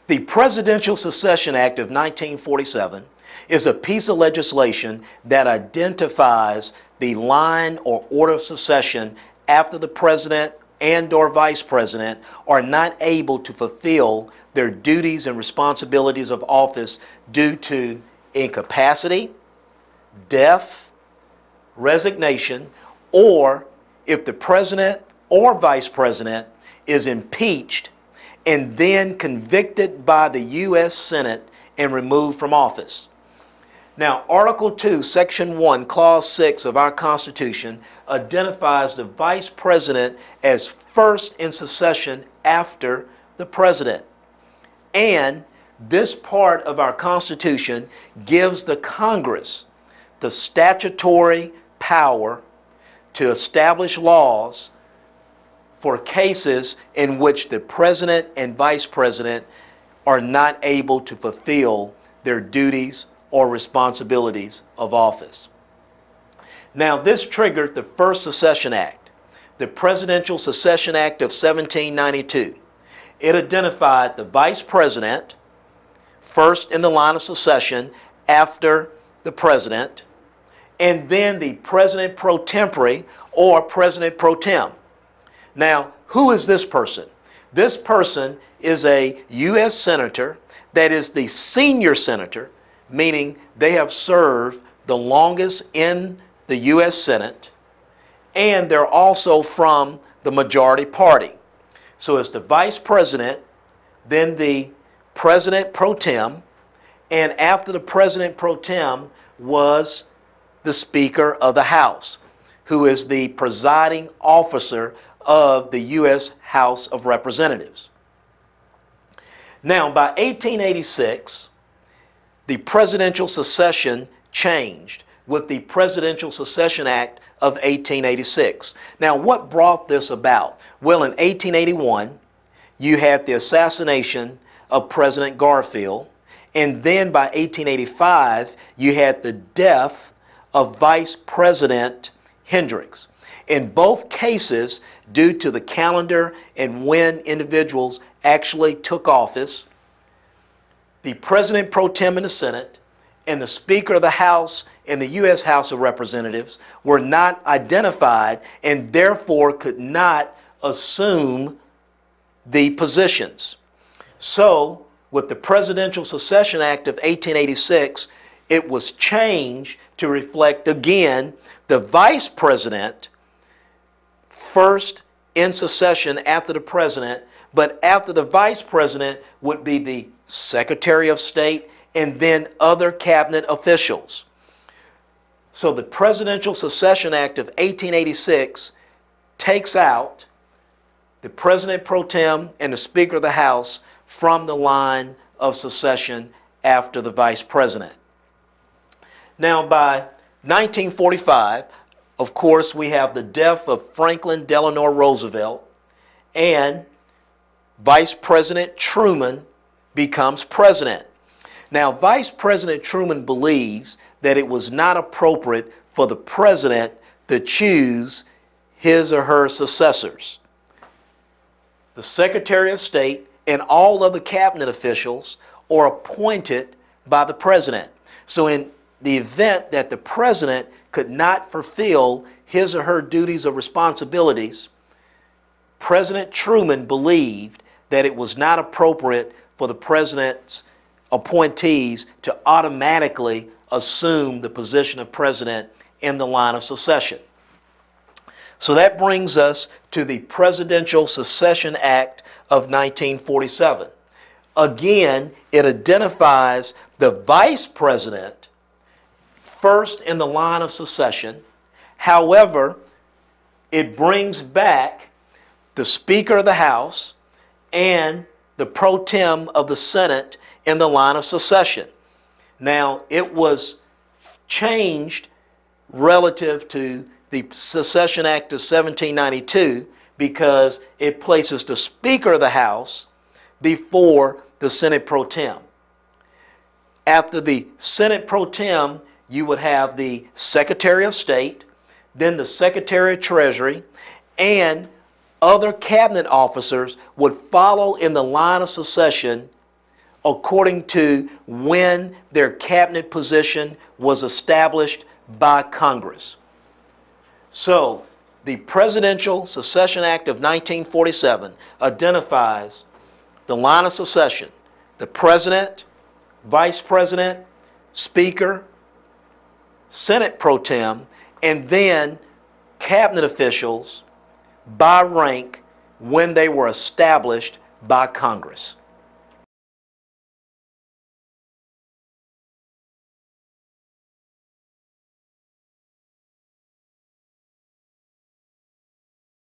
The Presidential Succession Act of 1947 is a piece of legislation that identifies the line or order of succession after the president and or vice president are not able to fulfill their duties and responsibilities of office due to incapacity, death, resignation, or if the president or vice president is impeached and then convicted by the U.S. Senate and removed from office. Now, Article 2, Section 1, Clause 6 of our Constitution identifies the vice president as first in succession after the president. And this part of our Constitution gives the Congress the statutory power to establish laws for cases in which the president and vice president are not able to fulfill their duties or responsibilities of office. Now, this triggered the first Succession Act, the Presidential Succession Act of 1792. It identified the vice president first in the line of succession after the president, and then the president pro tempore or president pro tem. Now, who is this person? This person is a U.S. senator that is the senior senator, meaning they have served the longest in the U.S. Senate, and they're also from the majority party. So it's the vice president, then the president pro tem, and after the president pro tem was the Speaker of the House, who is the presiding officer of the U.S. House of Representatives. Now, by 1886, the presidential succession changed with the Presidential Succession Act of 1886. Now, what brought this about? Well, in 1881, you had the assassination of President Garfield, and then by 1885, you had the death of Vice President Hendricks. In both cases, due to the calendar and when individuals actually took office, the President pro tem in the Senate and the Speaker of the House in the U.S. House of Representatives were not identified and therefore could not assume the positions. So, with the Presidential Succession Act of 1886, it was changed to reflect again the Vice President first in succession after the President, but after the Vice President would be the Secretary of State and then other cabinet officials. So the Presidential Succession Act of 1886 takes out the President pro tem and the Speaker of the House from the line of succession after the Vice President. Now, by 1945, of course, we have the death of Franklin Delano Roosevelt, and Vice President Truman becomes president. Now, Vice President Truman believes that it was not appropriate for the president to choose his or her successors. The Secretary of State and all other cabinet officials are appointed by the president. So in the event that the president could not fulfill his or her duties or responsibilities, President Truman believed that it was not appropriate for the president's appointees to automatically assume the position of president in the line of succession. So that brings us to the Presidential Succession Act of 1947. Again, it identifies the vice president first in the line of succession. However, it brings back the Speaker of the House and the pro tem of the Senate in the line of succession. Now, it was changed relative to the Succession Act of 1792 because it places the Speaker of the House before the Senate pro tem. After the Senate pro tem, you would have the Secretary of State, then the Secretary of Treasury, and other cabinet officers would follow in the line of succession according to when their cabinet position was established by Congress. So, the Presidential Succession Act of 1947 identifies the line of succession: the President, Vice President, Speaker, Senate Pro Tem, and then cabinet officials by rank when they were established by Congress.